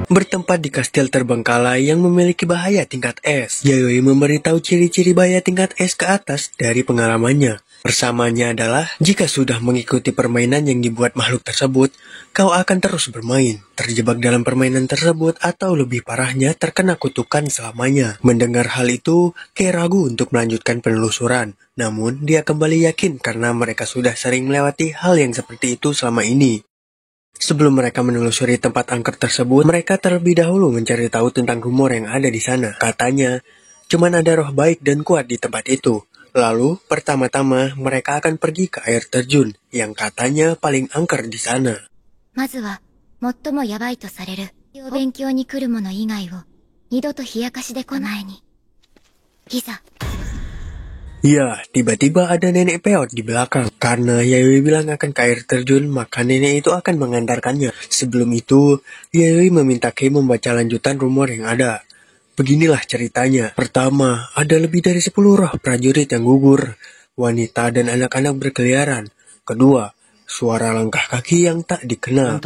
bertempat di kastil terbengkalai yang memiliki bahaya tingkat es. Yayoi memberitahu ciri-ciri bahaya tingkat es ke atas dari pengalamannya. Persamanya adalah, jika sudah mengikuti permainan yang dibuat makhluk tersebut, kau akan terus bermain, terjebak dalam permainan tersebut, atau lebih parahnya terkena kutukan selamanya. Mendengar hal itu, Kei ragu untuk melanjutkan penelusuran. Namun, dia kembali yakin karena mereka sudah sering melewati hal yang seperti itu selama ini. Sebelum mereka menelusuri tempat angker tersebut, mereka terlebih dahulu mencari tahu tentang rumor yang ada di sana. Katanya, cuman ada roh baik dan kuat di tempat itu. Lalu, pertama-tama mereka akan pergi ke air terjun, yang katanya paling angker di sana. まずは、最もヤバいとされる、勉強に来る者以外を、二度と冷やかしで来ないに。いざ。 Ya, tiba-tiba ada nenek peot di belakang. Karena Yayoi bilang akan ke air terjun, maka nenek itu akan mengantarkannya. Sebelum itu, Yayoi meminta Kei membaca lanjutan rumor yang ada. Beginilah ceritanya. Pertama, ada lebih dari 10 roh prajurit yang gugur. Wanita dan anak-anak berkeliaran. Kedua, suara langkah kaki yang tak dikenal.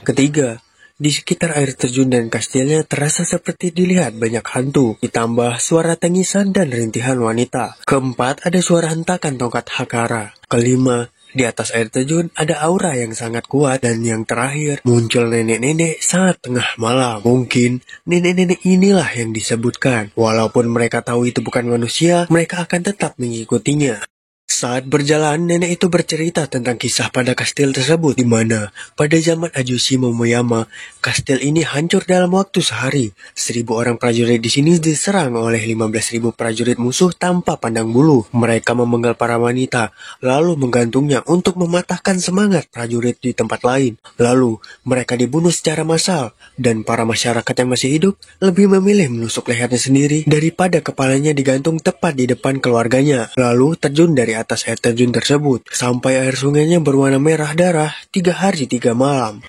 Ketiga, di sekitar air terjun dan kastilnya terasa seperti dilihat banyak hantu, ditambah suara tangisan dan rintihan wanita. Keempat, ada suara hentakan tongkat Hakara. Kelima, di atas air terjun ada aura yang sangat kuat. Dan yang terakhir, muncul nenek-nenek saat tengah malam. Mungkin nenek-nenek inilah yang disebutkan. Walaupun mereka tahu itu bukan manusia, mereka akan tetap mengikutinya. Saat berjalan, nenek itu bercerita tentang kisah pada kastil tersebut, di mana pada zaman Ajushi Momoyama, kastil ini hancur dalam waktu sehari. 1000 orang prajurit di sini diserang oleh 15.000 prajurit musuh tanpa pandang bulu. Mereka memenggal para wanita, lalu menggantungnya untuk mematahkan semangat prajurit di tempat lain. Lalu, mereka dibunuh secara massal, dan para masyarakat yang masih hidup lebih memilih menusuk lehernya sendiri daripada kepalanya digantung tepat di depan keluarganya. Lalu terjun dari atas air terjun tersebut, sampai air sungainya berwarna merah darah 3 hari 3 malam.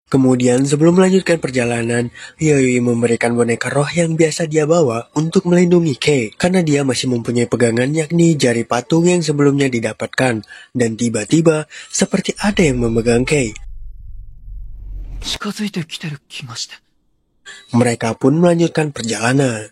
Kemudian sebelum melanjutkan perjalanan, Yayoi memberikan boneka roh yang biasa dia bawa untuk melindungi Kei, karena dia masih mempunyai pegangan yakni jari patung yang sebelumnya didapatkan, dan tiba-tiba seperti ada yang memegang Kei. Mereka pun melanjutkan perjalanan.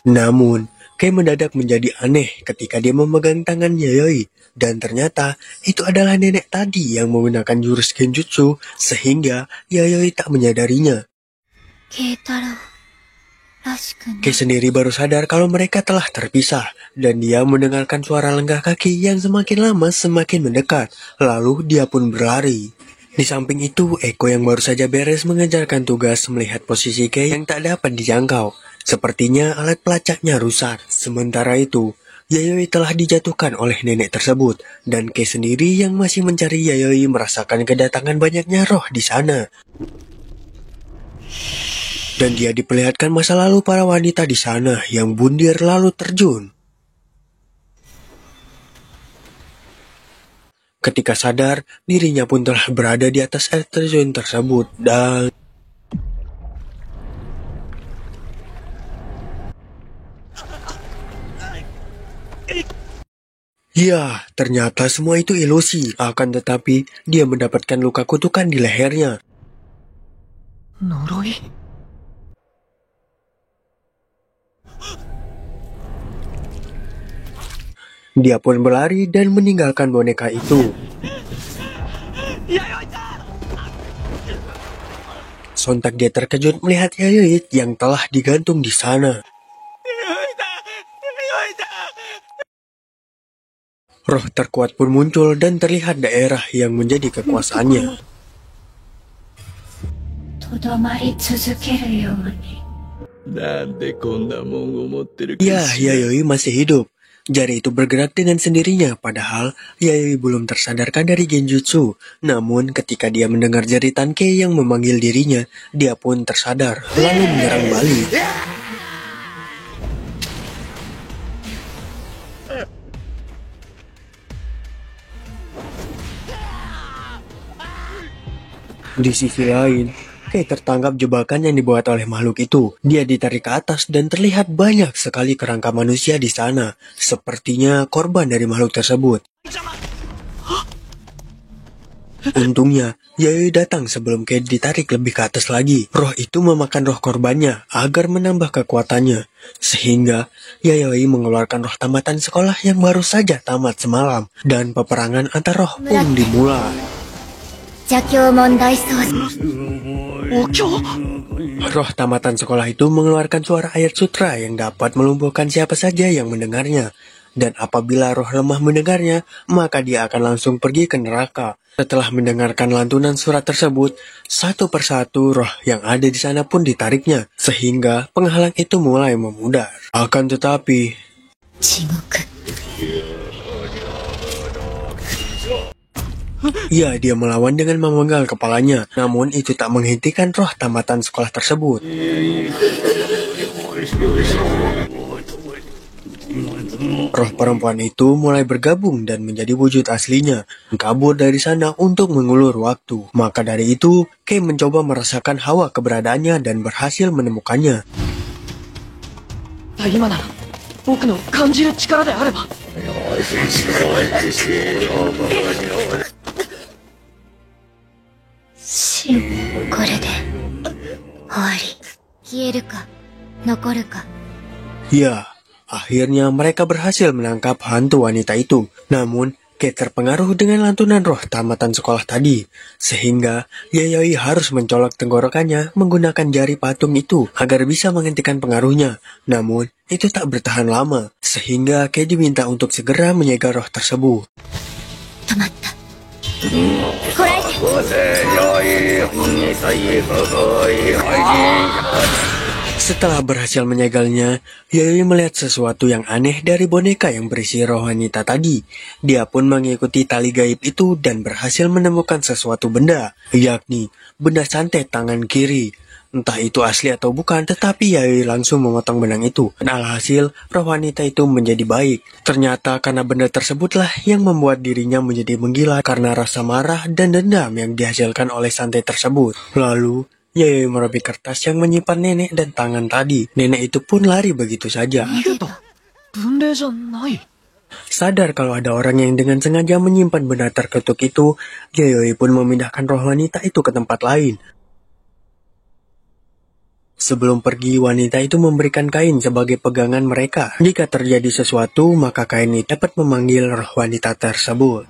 Namun, Kei mendadak menjadi aneh ketika dia memegang tangan Yayoi, dan ternyata itu adalah nenek tadi yang menggunakan jurus genjutsu sehingga Yayoi tak menyadarinya. Kei sendiri baru sadar kalau mereka telah terpisah, dan dia mendengarkan suara langkah kaki yang semakin lama semakin mendekat, lalu dia pun berlari. Di samping itu, Eko yang baru saja beres mengejarkan tugas melihat posisi Kei yang tak dapat dijangkau. Sepertinya alat pelacaknya rusak. Sementara itu, Yayoi telah dijatuhkan oleh nenek tersebut, dan Kei sendiri yang masih mencari Yayoi merasakan kedatangan banyaknya roh di sana. Dan dia diperlihatkan masa lalu para wanita di sana yang bundir lalu terjun. Ketika sadar, dirinya pun telah berada di atas air terjun tersebut dan... Ya, ternyata semua itu ilusi. Akan tetapi, dia mendapatkan luka kutukan di lehernya. Noroi? Dia pun berlari dan meninggalkan boneka itu. Sontak dia terkejut melihat Yayoi yang telah digantung di sana. Roh terkuat pun muncul dan terlihat daerah yang menjadi kekuasaannya. Ya, Yayoi masih hidup. Jari itu bergerak dengan sendirinya, padahal Yayoi belum tersadarkan dari genjutsu. Namun ketika dia mendengar jeritan Kei yang memanggil dirinya, dia pun tersadar, lalu menyerang balik. Di sisi lain, Kei tertangkap jebakan yang dibuat oleh makhluk itu. Dia ditarik ke atas dan terlihat banyak sekali kerangka manusia di sana. Sepertinya korban dari makhluk tersebut. Untungnya, Yayoi datang sebelum Kei ditarik lebih ke atas lagi. Roh itu memakan roh korbannya agar menambah kekuatannya. Sehingga Yayoi mengeluarkan roh tamatan sekolah yang baru saja tamat semalam. Dan peperangan antar roh pun dimulai. Roh tamatan sekolah itu mengeluarkan suara ayat sutra yang dapat melumpuhkan siapa saja yang mendengarnya. Dan apabila roh lemah mendengarnya, maka dia akan langsung pergi ke neraka. Setelah mendengarkan lantunan surat tersebut, satu persatu roh yang ada di sana pun ditariknya, sehingga penghalang itu mulai memudar. Akan tetapi, dia melawan dengan memenggal kepalanya, namun itu tak menghentikan roh tamatan sekolah tersebut. Roh perempuan itu mulai bergabung dan menjadi wujud aslinya, kabur dari sana untuk mengulur waktu. Maka dari itu, Kei mencoba merasakan hawa keberadaannya dan berhasil menemukannya. Ya, akhirnya mereka berhasil menangkap hantu wanita itu. Namun, Kei terpengaruh dengan lantunan roh tamatan sekolah tadi, sehingga Yayoi harus mencolok tenggorokannya menggunakan jari patung itu agar bisa menghentikan pengaruhnya. Namun, itu tak bertahan lama, sehingga Kei diminta untuk segera menyegel roh tersebut. Setelah berhasil menyegalnya, Yayoi melihat sesuatu yang aneh dari boneka yang berisi roh wanita tadi. Dia pun mengikuti tali gaib itu dan berhasil menemukan sesuatu benda, yakni benda santet tangan kiri. Entah itu asli atau bukan, tetapi Yayoi langsung memotong benang itu. Dan alhasil, roh wanita itu menjadi baik. Ternyata karena benda tersebutlah yang membuat dirinya menjadi menggila karena rasa marah dan dendam yang dihasilkan oleh santet tersebut. Lalu, Yayoi merobek kertas yang menyimpan nenek dan tangan tadi. Nenek itu pun lari begitu saja. Sadar kalau ada orang yang dengan sengaja menyimpan benda terketuk itu, Yayoi pun memindahkan roh wanita itu ke tempat lain. Sebelum pergi, wanita itu memberikan kain sebagai pegangan mereka. Jika terjadi sesuatu, maka kain itu dapat memanggil roh wanita tersebut.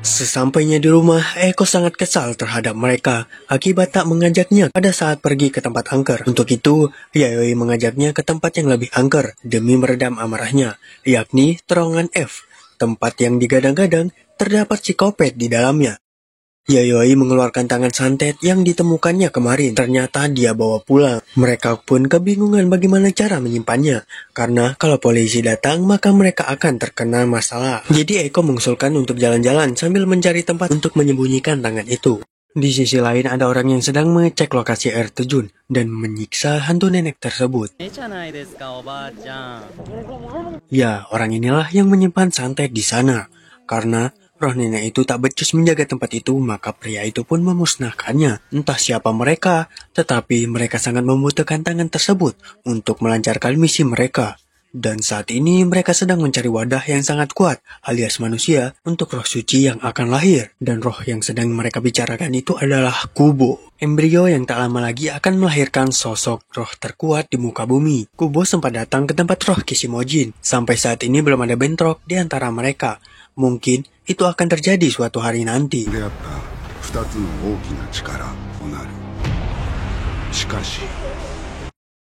Sesampainya di rumah, Eko sangat kesal terhadap mereka akibat tak mengajaknya pada saat pergi ke tempat angker. Untuk itu, Yayoi mengajaknya ke tempat yang lebih angker demi meredam amarahnya, yakni terowongan F, tempat yang digadang-gadang terdapat psikopat di dalamnya. Yayoi mengeluarkan tangan santet yang ditemukannya kemarin. Ternyata dia bawa pulang. Mereka pun kebingungan bagaimana cara menyimpannya. Karena kalau polisi datang, maka mereka akan terkena masalah. Jadi Eko mengusulkan untuk jalan-jalan sambil mencari tempat untuk menyembunyikan tangan itu. Di sisi lain ada orang yang sedang mengecek lokasi air terjun dan menyiksa hantu nenek tersebut. Ya, orang inilah yang menyimpan santet di sana. Karena roh nenek itu tak becus menjaga tempat itu, maka pria itu pun memusnahkannya. Entah siapa mereka, tetapi mereka sangat membutuhkan tangan tersebut untuk melancarkan misi mereka. Dan saat ini mereka sedang mencari wadah yang sangat kuat, alias manusia, untuk roh suci yang akan lahir. Dan roh yang sedang mereka bicarakan itu adalah Kubo. Embrio yang tak lama lagi akan melahirkan sosok roh terkuat di muka bumi. Kubo sempat datang ke tempat roh Kishimojin. Sampai saat ini belum ada bentrok di antara mereka. Mungkin itu akan terjadi suatu hari nanti.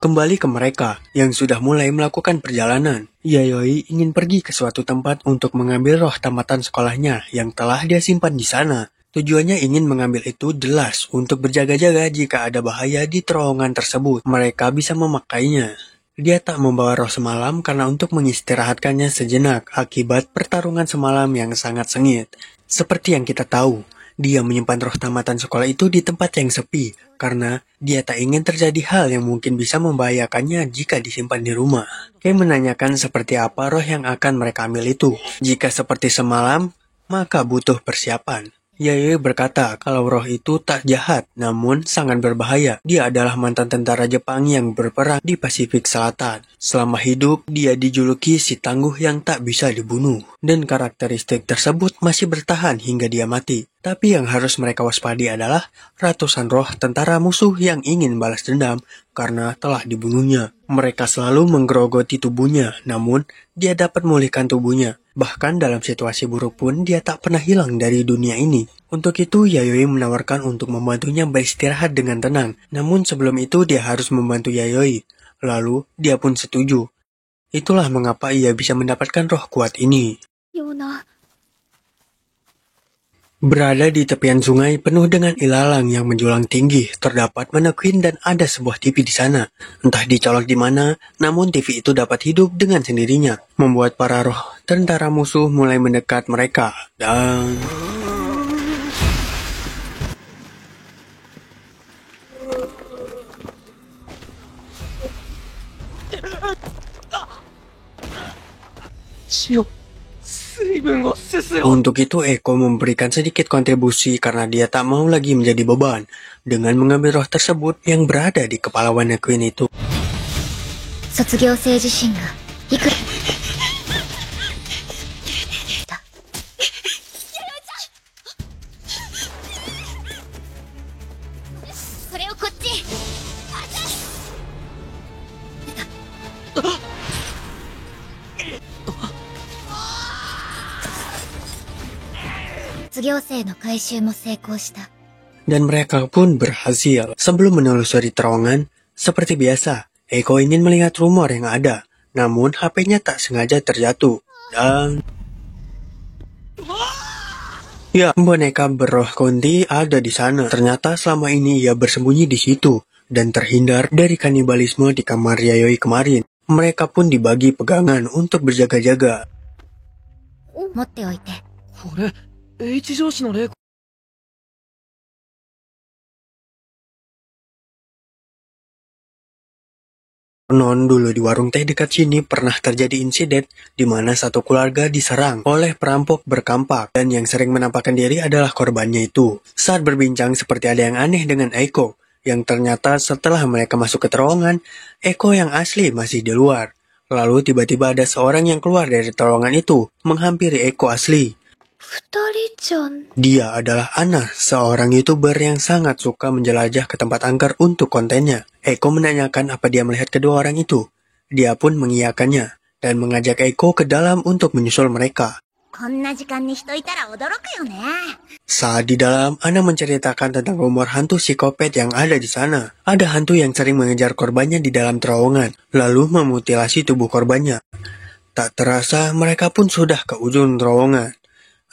Kembali ke mereka yang sudah mulai melakukan perjalanan. Yayoi ingin pergi ke suatu tempat untuk mengambil roh tamatan sekolahnya yang telah dia simpan di sana. Tujuannya ingin mengambil itu jelas untuk berjaga-jaga jika ada bahaya di terowongan tersebut. Mereka bisa memakainya. Dia tak membawa roh semalam karena untuk mengistirahatkannya sejenak akibat pertarungan semalam yang sangat sengit. Seperti yang kita tahu, dia menyimpan roh tamatan sekolah itu di tempat yang sepi karena dia tak ingin terjadi hal yang mungkin bisa membahayakannya jika disimpan di rumah. Kei menanyakan seperti apa roh yang akan mereka ambil itu. Jika seperti semalam, maka butuh persiapan. Yayoi berkata kalau roh itu tak jahat, namun sangat berbahaya. Dia adalah mantan tentara Jepang yang berperang di Pasifik Selatan. Selama hidup, dia dijuluki si tangguh yang tak bisa dibunuh. Dan karakteristik tersebut masih bertahan hingga dia mati. Tapi yang harus mereka waspadi adalah ratusan roh tentara musuh yang ingin balas dendam karena telah dibunuhnya. Mereka selalu menggerogoti tubuhnya, namun dia dapat memulihkan tubuhnya. Bahkan dalam situasi buruk pun dia tak pernah hilang dari dunia ini. Untuk itu Yayoi menawarkan untuk membantunya beristirahat dengan tenang. Namun sebelum itu dia harus membantu Yayoi. Lalu dia pun setuju. Itulah mengapa ia bisa mendapatkan roh kuat ini. Yona. Berada di tepian sungai penuh dengan ilalang yang menjulang tinggi, terdapat manekuin dan ada sebuah TV di sana. Entah dicolok di mana, namun TV itu dapat hidup dengan sendirinya, membuat para roh tentara musuh mulai mendekat mereka. Dan untuk itu Eko memberikan sedikit kontribusi karena dia tak mau lagi menjadi beban dengan mengambil roh tersebut yang berada di kepala manekuin itu. 卒業生自身がいくらそれをこっち卒業生の回収も成功した。 Dan mereka pun berhasil. Sebelum menelusuri terowongan, seperti biasa, Eko ingin melihat rumor yang ada. Namun HP-nya tak sengaja terjatuh. Dan ya, boneka berroh Kunti ada di sana. Ternyata selama ini ia bersembunyi di situ dan terhindar dari kanibalisme di kamar Yayoi kemarin. Mereka pun dibagi pegangan untuk berjaga-jaga. 持っておいて。これ H 上司の霊 Non dulu di warung teh dekat sini pernah terjadi insiden di mana satu keluarga diserang oleh perampok berkampak dan yang sering menampakkan diri adalah korbannya itu. Saat berbincang seperti ada yang aneh dengan Eko, yang ternyata setelah mereka masuk ke terowongan, Eko yang asli masih di luar. Lalu tiba-tiba ada seorang yang keluar dari terowongan itu menghampiri Eko asli. 2人ちゃん。 Dia adalah Ana, seorang YouTuber yang sangat suka menjelajah ke tempat angker untuk kontennya. Eko menanyakan apa dia melihat kedua orang itu. Dia pun mengiyakannya dan mengajak Eko ke dalam untuk menyusul mereka. こんな時間に人いたら驚くよね。 Saat di dalam, Ana menceritakan tentang rumor hantu psikopat yang ada di sana. Ada hantu yang sering mengejar korbannya di dalam terowongan, lalu memutilasi tubuh korbannya. Tak terasa mereka pun sudah ke ujung terowongan.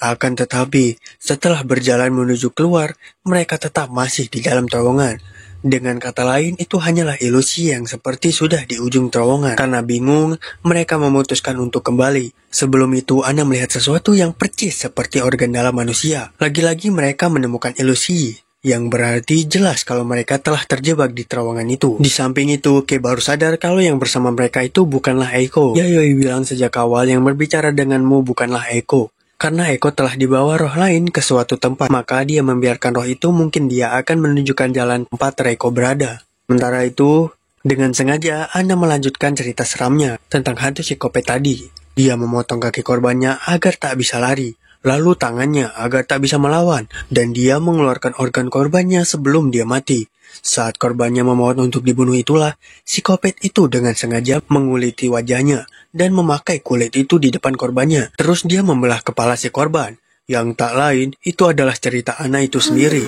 Akan tetapi, setelah berjalan menuju keluar, mereka tetap masih di dalam terowongan. Dengan kata lain, itu hanyalah ilusi yang seperti sudah di ujung terowongan. Karena bingung, mereka memutuskan untuk kembali. Sebelum itu, Ana melihat sesuatu yang percis seperti organ dalam manusia. Lagi-lagi mereka menemukan ilusi, yang berarti jelas kalau mereka telah terjebak di terowongan itu. Di samping itu, Kei baru sadar kalau yang bersama mereka itu bukanlah Eiko. Yayoi bilang sejak awal yang berbicara denganmu bukanlah Eiko. Karena Eko telah dibawa roh lain ke suatu tempat, maka dia membiarkan roh itu mungkin dia akan menunjukkan jalan tempat Eko berada. Sementara itu, dengan sengaja Ana melanjutkan cerita seramnya tentang hantu psikopat tadi. Dia memotong kaki korbannya agar tak bisa lari, lalu tangannya agar tak bisa melawan, dan dia mengeluarkan organ korbannya sebelum dia mati. Saat korbannya memohon untuk dibunuh itulah, psikopat itu dengan sengaja menguliti wajahnya dan memakai kulit itu di depan korbannya. Terus dia membelah kepala si korban. Yang tak lain, itu adalah cerita Ana itu sendiri.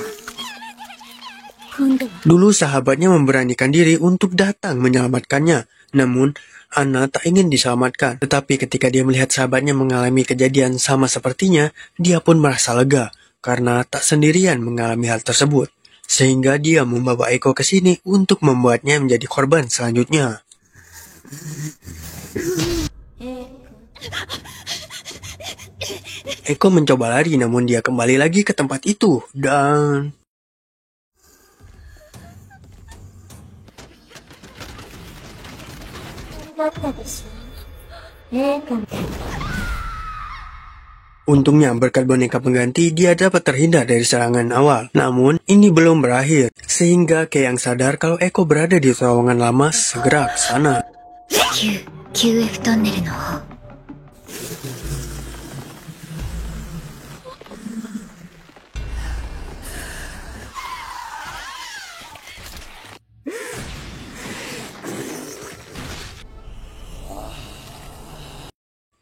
Dulu sahabatnya memberanikan diri untuk datang menyelamatkannya. Namun, Ana tak ingin diselamatkan. Tetapi ketika dia melihat sahabatnya mengalami kejadian sama sepertinya, dia pun merasa lega karena tak sendirian mengalami hal tersebut. Sehingga dia membawa Eko ke sini untuk membuatnya menjadi korban selanjutnya. Eko mencoba lari namun dia kembali lagi ke tempat itu dan... Untungnya berkat boneka pengganti dia dapat terhindar dari serangan awal. Namun ini belum berakhir, sehingga Kei yang sadar kalau Eko berada di terowongan lama segera ke sana. QF トンネルの方。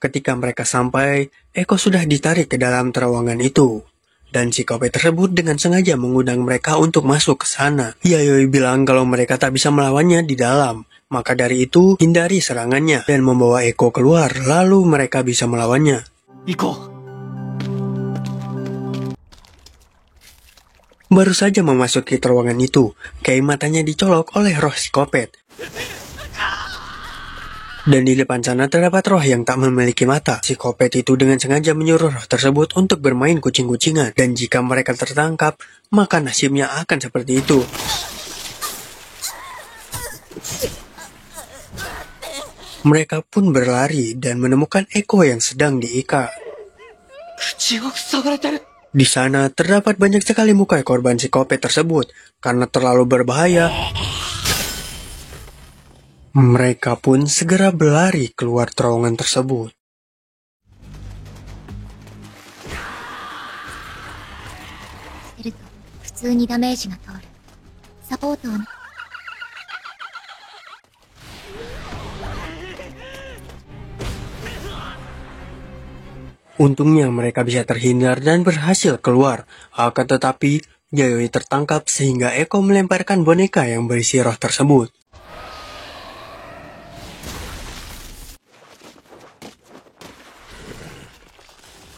Ketika mereka sampai, Eko sudah ditarik ke dalam terowongan itu. Dan si Kope tersebut dengan sengaja mengundang mereka untuk masuk ke sana. Yayoi bilang kalau mereka tak bisa melawannya di dalam. Maka dari itu, hindari serangannya dan membawa Eko keluar, lalu mereka bisa melawannya. Iko. Baru saja memasuki terowongan itu, Kei matanya dicolok oleh roh psikopat. Dan di depan sana terdapat roh yang tak memiliki mata. Psikopat itu dengan sengaja menyuruh roh tersebut untuk bermain kucing-kucingan. Dan jika mereka tertangkap, maka nasibnya akan seperti itu. Mereka pun berlari dan menemukan Eko yang sedang diikat. Di sana terdapat banyak sekali muka korban psikopat tersebut. Karena terlalu berbahaya, mereka pun segera berlari keluar terowongan tersebut. Untungnya mereka bisa terhindar dan berhasil keluar. Akan tetapi, Yayoi tertangkap sehingga Eko melemparkan boneka yang berisi roh tersebut.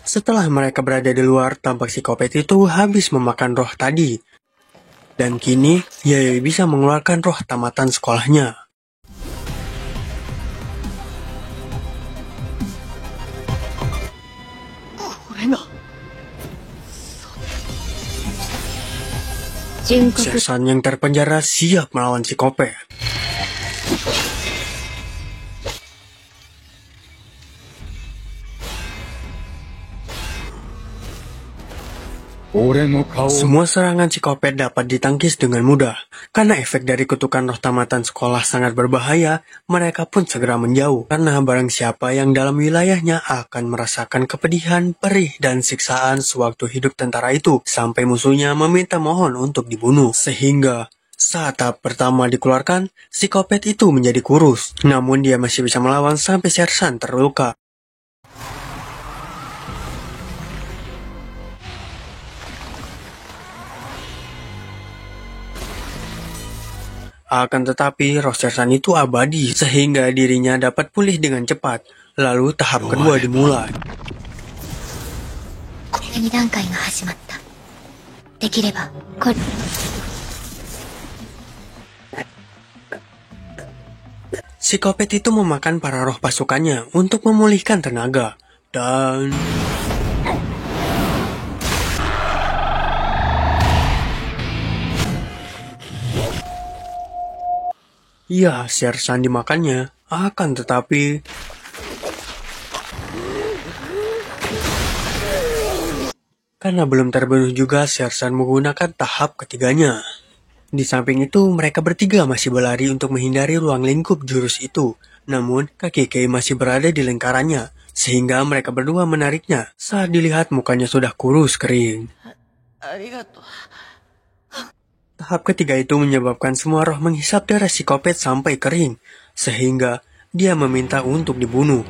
Setelah mereka berada di luar, tampak psikopat itu habis memakan roh tadi. Dan kini, Yayoi bisa mengeluarkan roh tamatan sekolahnya. Sersan yang terpenjara siap melawan psikopat. Semua serangan psikopat dapat ditangkis dengan mudah. Karena efek dari kutukan roh tamatan sekolah sangat berbahaya, mereka pun segera menjauh. Karena barang siapa yang dalam wilayahnya akan merasakan kepedihan, perih, dan siksaan sewaktu hidup tentara itu, sampai musuhnya meminta mohon untuk dibunuh. Sehingga saat tahap pertama dikeluarkan, psikopat itu menjadi kurus. Namun dia masih bisa melawan sampai Sersan terluka. Akan tetapi, roh Sersan itu abadi, sehingga dirinya dapat pulih dengan cepat. Lalu tahap kedua dimulai. Psikopat itu memakan para roh pasukannya untuk memulihkan tenaga. Dan ya, Sersan dimakannya. Akan tetapi karena belum terbunuh juga, Sersan menggunakan tahap ketiganya. Di samping itu, mereka bertiga masih berlari untuk menghindari ruang lingkup jurus itu. Namun, kaki Kei masih berada di lingkarannya, sehingga mereka berdua menariknya. Saat dilihat, mukanya sudah kurus kering. Tahap ketiga itu menyebabkan semua roh menghisap darah psikopat sampai kering, sehingga dia meminta untuk dibunuh.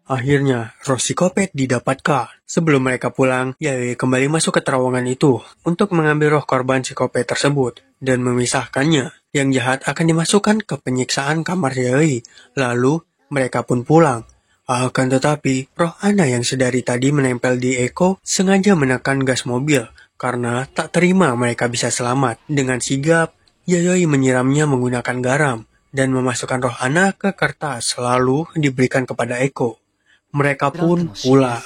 Akhirnya, roh psikopat didapatkan. Sebelum mereka pulang, Yayoi kembali masuk ke terowongan itu untuk mengambil roh korban psikopat tersebut dan memisahkannya. Yang jahat akan dimasukkan ke penyiksaan kamar Yayoi. Lalu, mereka pun pulang. Akan tetapi, roh Ana yang sedari tadi menempel di Eko sengaja menekan gas mobil karena tak terima mereka bisa selamat. Dengan sigap, Yayoi menyiramnya menggunakan garam dan memasukkan roh Ana ke kertas lalu diberikan kepada Eko. Mereka pun pulang.